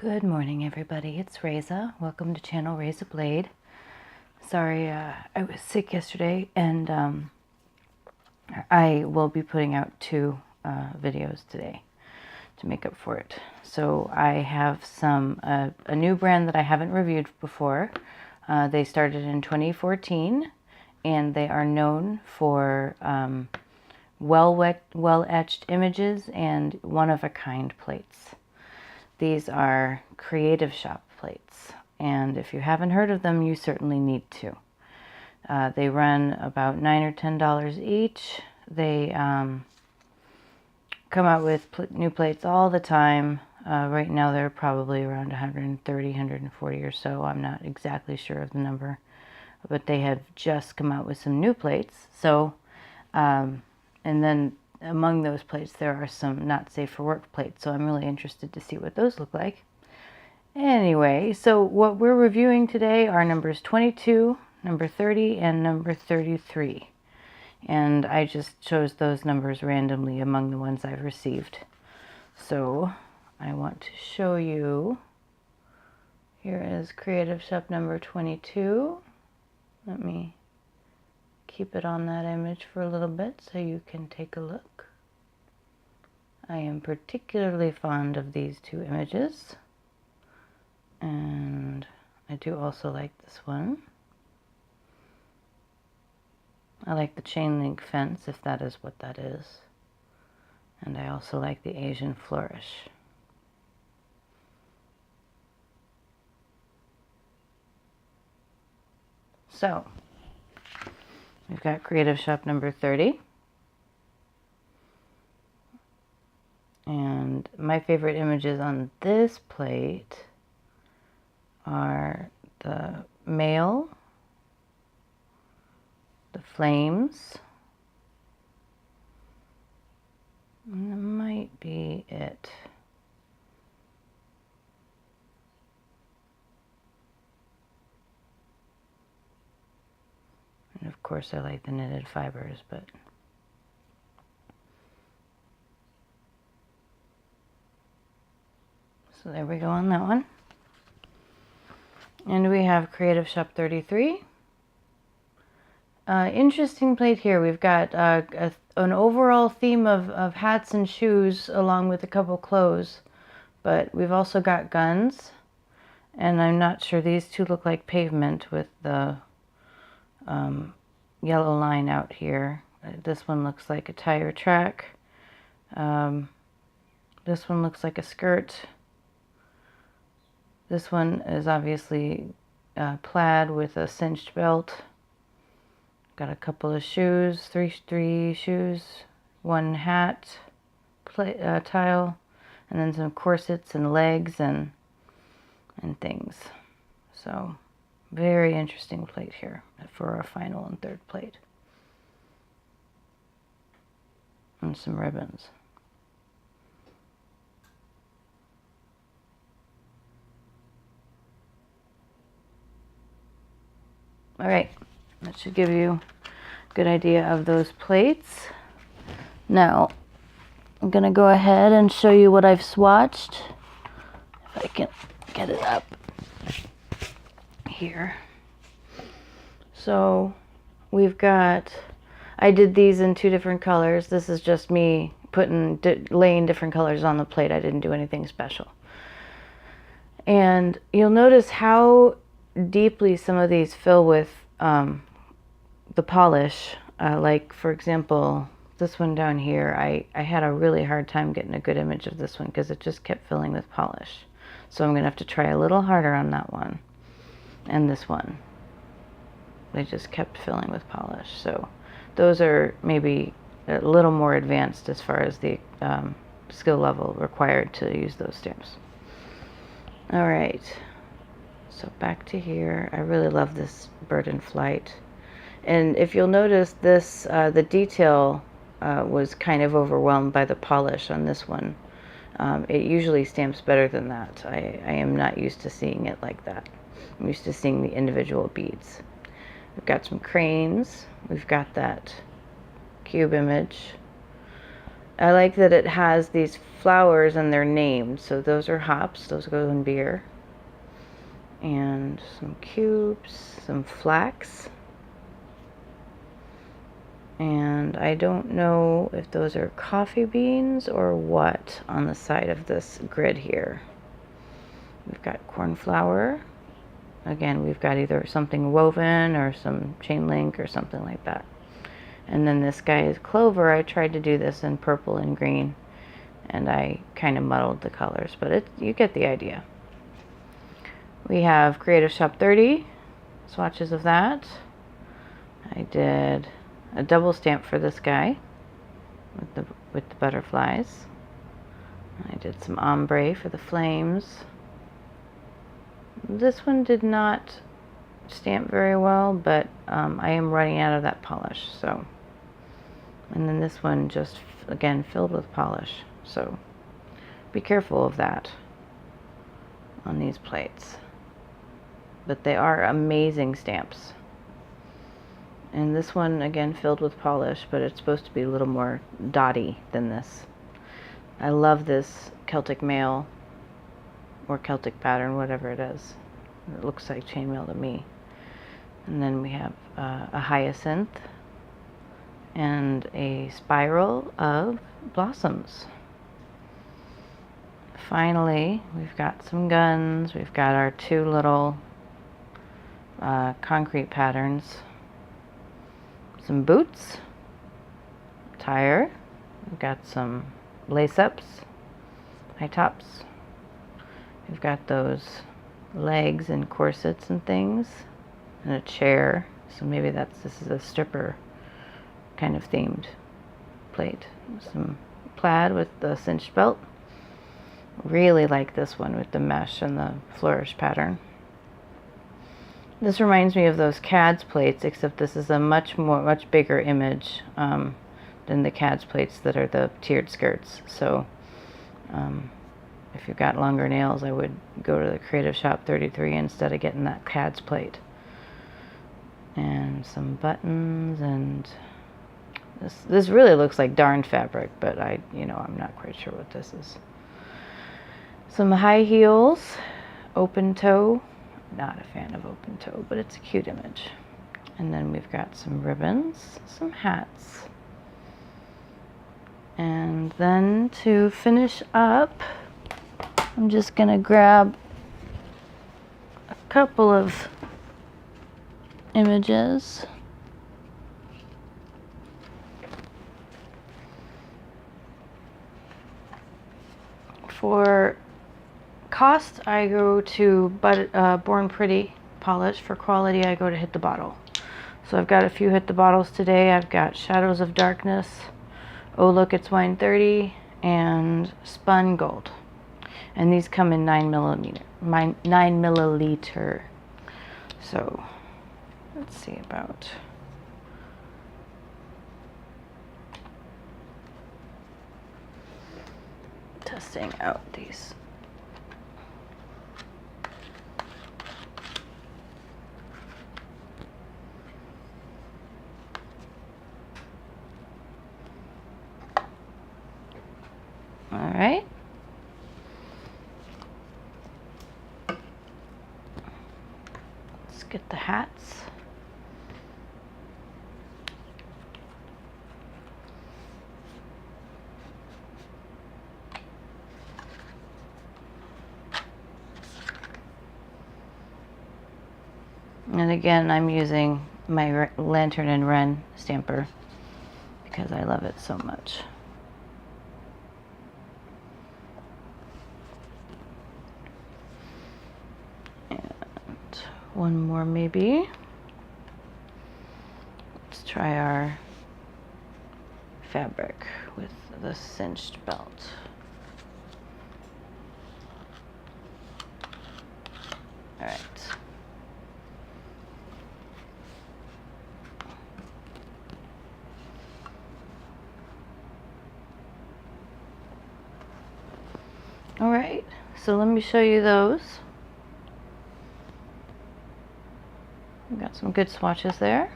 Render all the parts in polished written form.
Good morning, everybody. It's Reza. Welcome to channel Reza Blade. Sorry, I was sick yesterday, and I will be putting out two videos today to make up for it. So I have a new brand that I haven't reviewed before. They started in 2014, and they are known for well-etched images and one-of-a-kind plates. These are Creative Shop plates, and if you haven't heard of them, you certainly need to. They run about $9 or $10 each. They come out with new plates all the time. Right now they're probably around 130, 140 or so. I'm not exactly sure of the number, but they have just come out with some new plates. So, and then among those plates, there are some not safe for work plates, so I'm really interested to see what those look like. Anyway, so what we're reviewing today are numbers 22, number 30, and number 33. And I just chose those numbers randomly among the ones I've received. So I want to show you, here is Creative Shop number 22. Let me keep it on that image for a little bit so you can take a look. I am particularly fond of these two images, and I do also like this one. I like the chain link fence, if that is what that is, and I also like the Asian flourish. So we've got Creative Shop number 30. And my favorite images on this plate are the male, the flames, and that might be it. And of course I like the knitted fibers, but so there we go on that one. And we have Creative Shop 33. Interesting plate here. We've got an overall theme of hats and shoes along with a couple clothes. But we've also got guns. And I'm not sure, these two look like pavement with the yellow line out here. This one looks like a tire track. This one looks like a skirt. This one is obviously plaid with a cinched belt. Got a couple of shoes, three shoes, one hat tile, and then some corsets and legs and things. So very interesting plate here for our final and third plate. And some ribbons. All right, that should give you a good idea of those plates. Now, I'm gonna go ahead and show you what I've swatched. If I can get it up here. So we've got, I did these in two different colors. This is just me laying different colors on the plate. I didn't do anything special. And you'll notice how deeply some of these fill with the polish. Like, for example, this one down here, I had a really hard time getting a good image of this one because it just kept filling with polish. So I'm going to have to try a little harder on that one. And this one, they just kept filling with polish. So those are maybe a little more advanced as far as the skill level required to use those stamps. All right. So back to here. I really love this bird in flight. And if you'll notice this, the detail was kind of overwhelmed by the polish on this one. It usually stamps better than that. I am not used to seeing it like that. I'm used to seeing the individual beads. We've got some cranes. We've got that cube image. I like that it has these flowers and they're named. So those are hops, those go in beer. And some cubes, some flax. And I don't know if those are coffee beans or what on the side of this grid here. We've got corn flour. Again, we've got either something woven or some chain link or something like that. And then this guy is clover. I tried to do this in purple and green, and I kind of muddled the colors, but you get the idea. We have Creative Shop 30 swatches of that. I did a double stamp for this guy with the butterflies. I did some ombre for the flames. This one did not stamp very well, but I am running out of that polish, so. And then this one just, again, filled with polish, so be careful of that on these plates. But they are amazing stamps. And this one, again, filled with polish, but it's supposed to be a little more dotty than this. I love this Celtic mail or Celtic pattern, whatever it is. It looks like chainmail to me. And then we have a hyacinth and a spiral of blossoms. Finally, we've got some guns. We've got our two little concrete patterns. Some boots, tire. We've got some lace-ups, high tops. We've got those legs and corsets and things, and a chair. So maybe this is a stripper kind of themed plate. Some plaid with the cinched belt. Really like this one with the mesh and the flourish pattern. This reminds me of those CADS plates, except this is a much bigger image than the CADS plates that are the tiered skirts. So if you've got longer nails, I would go to the Creative Shop 33 instead of getting that CADS plate. And some buttons, and this really looks like darn fabric, but I'm not quite sure what this is. Some high heels, open toe. Not a fan of open toe, but it's a cute image. And then we've got some ribbons, some hats. And then to finish up, I'm just gonna grab a couple of images. For cost, I go to Born Pretty polish. For quality, I go to Hit the Bottle. So I've got a few Hit the Bottles today. I've got Shadows of Darkness, Oh Look It's Wine 30, and Spun Gold. And these come in 9 milliliter. So let's see about testing out these. All right. Let's get the hats. And again, I'm using my Lantern and Wren stamper because I love it so much. One more maybe. Let's try our fabric with the cinched belt. All right. All right, so let me show you those. We've got some good swatches there.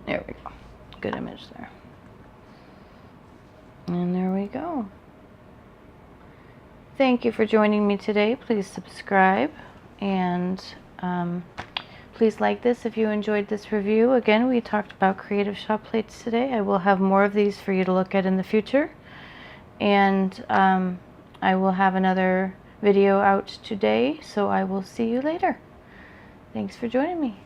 There we go. Good image there. And there we go. Thank you for joining me today. Please subscribe and please like this if you enjoyed this review. Again, we talked about creative shop plates today. I will have more of these for you to look at in the future. And I will have another video out today, so I will see you later. Thanks for joining me.